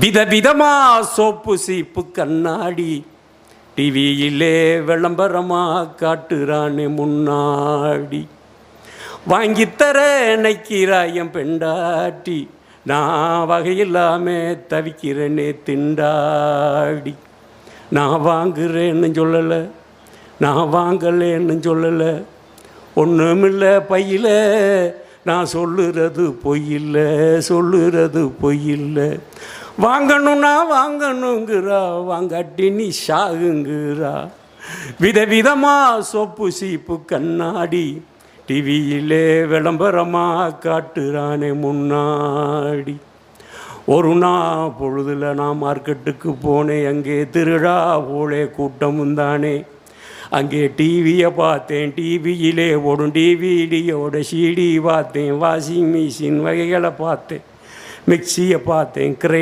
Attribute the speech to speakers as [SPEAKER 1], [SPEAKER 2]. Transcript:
[SPEAKER 1] விதவிதமா சோப்பு சீப்பு கண்ணாடி டிவியிலே விளம்பரமா காட்டுறானே முன்னாடி. வாங்கித்தர நைக்கிறாயம் பெண்டாட்டி, நான் வகையில்லாம தவிக்கிறேனே திண்டாடி. நான் வாங்குறேன்னு சொல்லலை, நான் வாங்கலேன்னு சொல்லலை, ஒன்றுமில்ல பையில, நான் சொல்லுறது பொய்யில்லை, சொல்லுறது பொய்யில்லை. வாங்கணும்னா வாங்கணுங்கிறா, வாங்காட்டி நீ ஷாகுங்கிறா. விதவிதமா சோப்பு சீப்பு கண்ணாடி டிவியிலே விளம்பரமா காட்டுறானே முன்னாடி. ஒரு நாள் பொழுதுல நான் மார்க்கெட்டுக்கு போனேன், அங்கே திருடா போலே கூட்டமும் தானே. அங்கே டிவியை பார்த்தேன், டிவியிலே ஓடும் டிவிடியோட சிடி பார்த்தேன், வாஷிங் மிஷின் வகைகளை பார்த்தேன், மிக்சியை பார்த்தேன்,